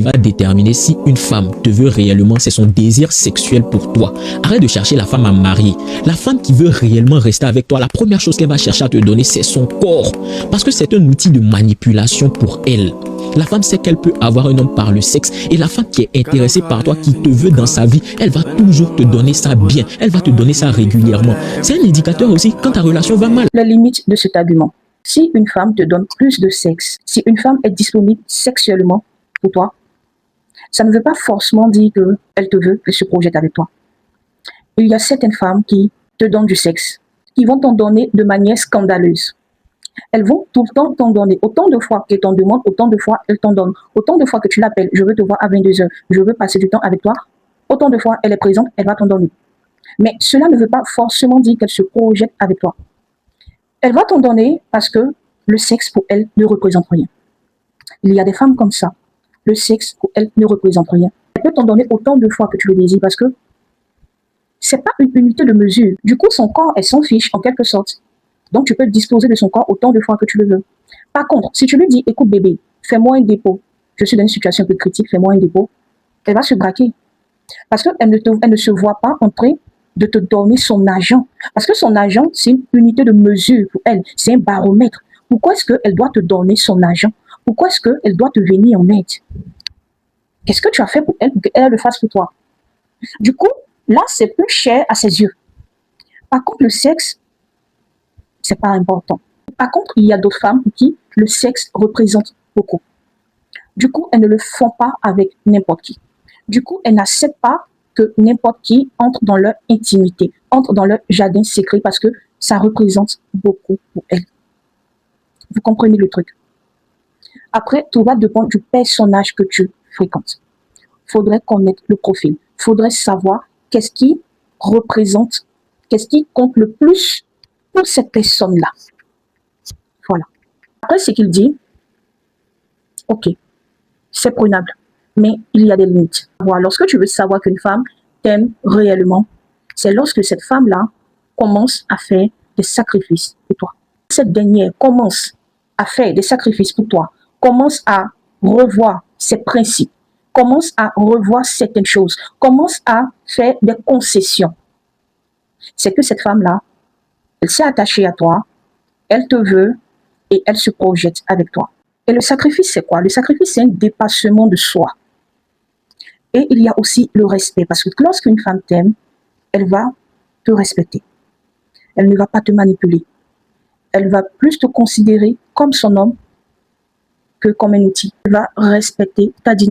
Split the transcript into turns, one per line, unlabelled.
qui va déterminer si une femme te veut réellement, c'est son désir sexuel pour toi. Arrête de chercher la femme à marier. La femme qui veut réellement rester avec toi, la première chose qu'elle va chercher à te donner, c'est son corps. Parce que c'est un outil de manipulation pour elle. La femme sait qu'elle peut avoir un homme par le sexe, et la femme qui est intéressée par toi, qui te veut dans sa vie, elle va toujours te donner ça bien, elle va te donner ça régulièrement. C'est un indicateur aussi quand ta relation va mal.
La limite de cet argument: si une femme te donne plus de sexe, si une femme est disponible sexuellement pour toi, ça ne veut pas forcément dire qu'elle te veut, qu'elle se projette avec toi. Il y a certaines femmes qui te donnent du sexe, qui vont t'en donner de manière scandaleuse. Elles vont tout le temps t'en donner. Autant de fois qu'elles t'en demandent, autant de fois elles t'en donnent. Autant de fois que tu l'appelles, je veux te voir à 22h, je veux passer du temps avec toi, autant de fois elle est présente, elle va t'en donner. Mais cela ne veut pas forcément dire qu'elle se projette avec toi. Elle va t'en donner parce que le sexe pour elle ne représente rien. Il y a des femmes comme ça. Le sexe pour elle ne représente rien. Elle peut t'en donner autant de fois que tu le désires parce que c'est pas une unité de mesure. Du coup, son corps, elle s'en fiche en quelque sorte. Donc, tu peux disposer de son corps autant de fois que tu le veux. Par contre, si tu lui dis, écoute bébé, fais-moi un dépôt, je suis dans une situation un peu critique, fais-moi un dépôt, elle va se braquer. Parce qu'elle ne se voit pas en train de te donner son argent. Parce que son argent, c'est une unité de mesure pour elle, c'est un baromètre. Pourquoi est-ce qu'elle doit te donner son argent? Pourquoi est-ce qu'elle doit te venir en aide? Qu'est-ce que tu as fait pour elle le fasse pour toi? Du coup, là, c'est plus cher à ses yeux. Par contre, le sexe, c'est pas important. Par contre, il y a d'autres femmes pour qui le sexe représente beaucoup. Du coup, elles ne le font pas avec n'importe qui. Du coup, elles n'acceptent pas que n'importe qui entre dans leur intimité, entre dans leur jardin secret parce que ça représente beaucoup pour elles. Vous comprenez le truc? Après, tout va dépendre du personnage que tu fréquentes. Il faudrait connaître le profil. Il faudrait savoir qu'est-ce qui représente, qu'est-ce qui compte le plus pour cette personne-là. Voilà. Après, ce qu'il dit, ok, c'est prenable, mais il y a des limites. Voilà. Lorsque tu veux savoir qu'une femme t'aime réellement, c'est lorsque cette femme-là commence à faire des sacrifices pour toi. Cette dernière commence à faire des sacrifices pour toi, commence à revoir ses principes, commence à revoir certaines choses, commence à faire des concessions. C'est que cette femme-là, elle s'est attachée à toi, elle te veut et elle se projette avec toi. Et le sacrifice, c'est quoi? Le sacrifice, c'est un dépassement de soi. Et il y a aussi le respect, parce que lorsqu'une femme t'aime, elle va te respecter. Elle ne va pas te manipuler. Elle va plus te considérer comme son homme que comme un outil. Elle va respecter ta dignité.